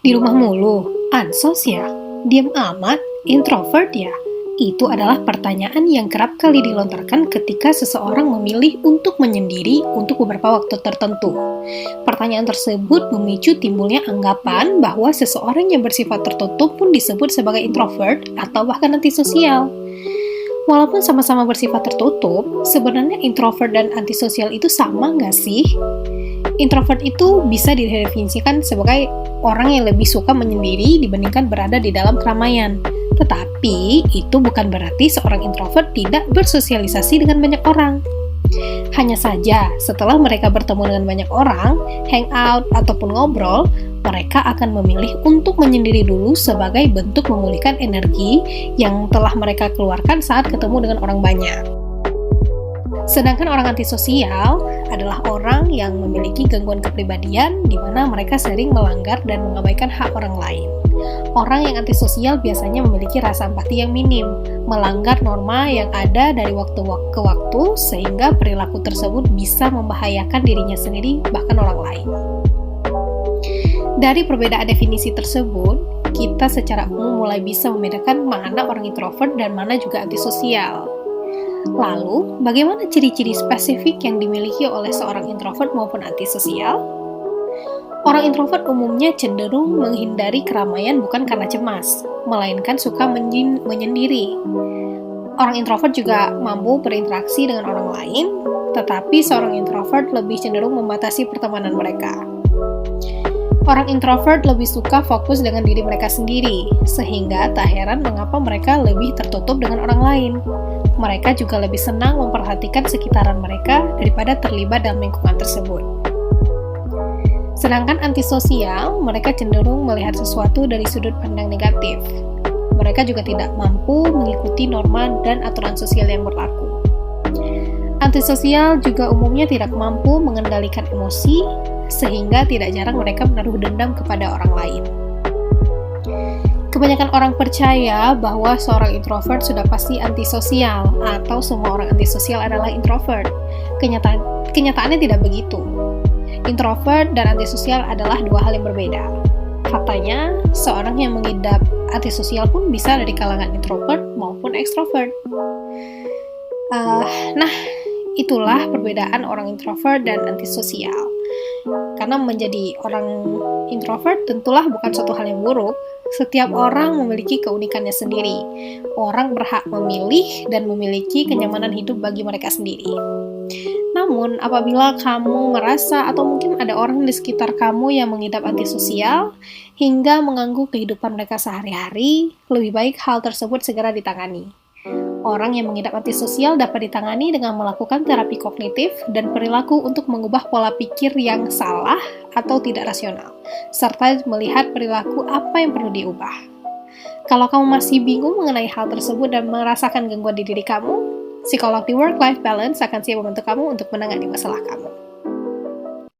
Di rumah mulu, ansos ya, diam amat, introvert ya. Itu adalah pertanyaan yang kerap kali dilontarkan ketika seseorang memilih untuk menyendiri untuk beberapa waktu tertentu. Pertanyaan tersebut memicu timbulnya anggapan bahwa seseorang yang bersifat tertutup pun disebut sebagai introvert atau bahkan antisosial. Walaupun sama-sama bersifat tertutup, sebenarnya introvert dan antisosial itu sama nggak sih? Introvert itu bisa didefinisikan sebagai orang yang lebih suka menyendiri dibandingkan berada di dalam keramaian. Tetapi, itu bukan berarti seorang introvert tidak bersosialisasi dengan banyak orang. Hanya saja, setelah mereka bertemu dengan banyak orang, hangout, ataupun ngobrol, mereka akan memilih untuk menyendiri dulu sebagai bentuk memulihkan energi yang telah mereka keluarkan saat ketemu dengan orang banyak. Sedangkan orang antisosial adalah orang yang memiliki gangguan kepribadian di mana mereka sering melanggar dan mengabaikan hak orang lain. Orang yang antisosial biasanya memiliki rasa empati yang minim, melanggar norma yang ada dari waktu ke waktu sehingga perilaku tersebut bisa membahayakan dirinya sendiri bahkan orang lain. Dari perbedaan definisi tersebut, kita secara umum mulai bisa membedakan mana orang introvert dan mana juga antisosial. Lalu, bagaimana ciri-ciri spesifik yang dimiliki oleh seorang introvert maupun antisosial? Orang introvert umumnya cenderung menghindari keramaian bukan karena cemas, melainkan suka menyendiri. Orang introvert juga mampu berinteraksi dengan orang lain, tetapi seorang introvert lebih cenderung membatasi pertemanan mereka. Orang introvert lebih suka fokus dengan diri mereka sendiri, sehingga tak heran mengapa mereka lebih tertutup dengan orang lain. Mereka juga lebih senang memperhatikan sekitaran mereka daripada terlibat dalam lingkungan tersebut. Sedangkan antisosial, mereka cenderung melihat sesuatu dari sudut pandang negatif. Mereka juga tidak mampu mengikuti norma dan aturan sosial yang berlaku. Antisosial juga umumnya tidak mampu mengendalikan emosi, sehingga tidak jarang mereka menaruh dendam kepada orang lain. Kebanyakan orang percaya bahwa seorang introvert sudah pasti antisosial, atau semua orang antisosial adalah introvert. Kenyataannya tidak begitu. Introvert dan antisosial adalah dua hal yang berbeda. Faktanya, seorang yang mengidap antisosial pun bisa dari kalangan introvert maupun ekstrovert. Itulah perbedaan orang introvert dan antisosial. Karena menjadi orang introvert tentulah bukan suatu hal yang buruk. Setiap orang memiliki keunikannya sendiri. Orang berhak memilih dan memiliki kenyamanan hidup bagi mereka sendiri. Namun, apabila kamu merasa atau mungkin ada orang di sekitar kamu yang mengidap antisosial hingga mengganggu kehidupan mereka sehari-hari, lebih baik hal tersebut segera ditangani. Orang yang mengidap antisosial dapat ditangani dengan melakukan terapi kognitif dan perilaku untuk mengubah pola pikir yang salah atau tidak rasional, serta melihat perilaku apa yang perlu diubah. Kalau kamu masih bingung mengenai hal tersebut dan merasakan gangguan di diri kamu, psikolog di Work-Life Balance akan siap membantu kamu untuk menangani masalah kamu.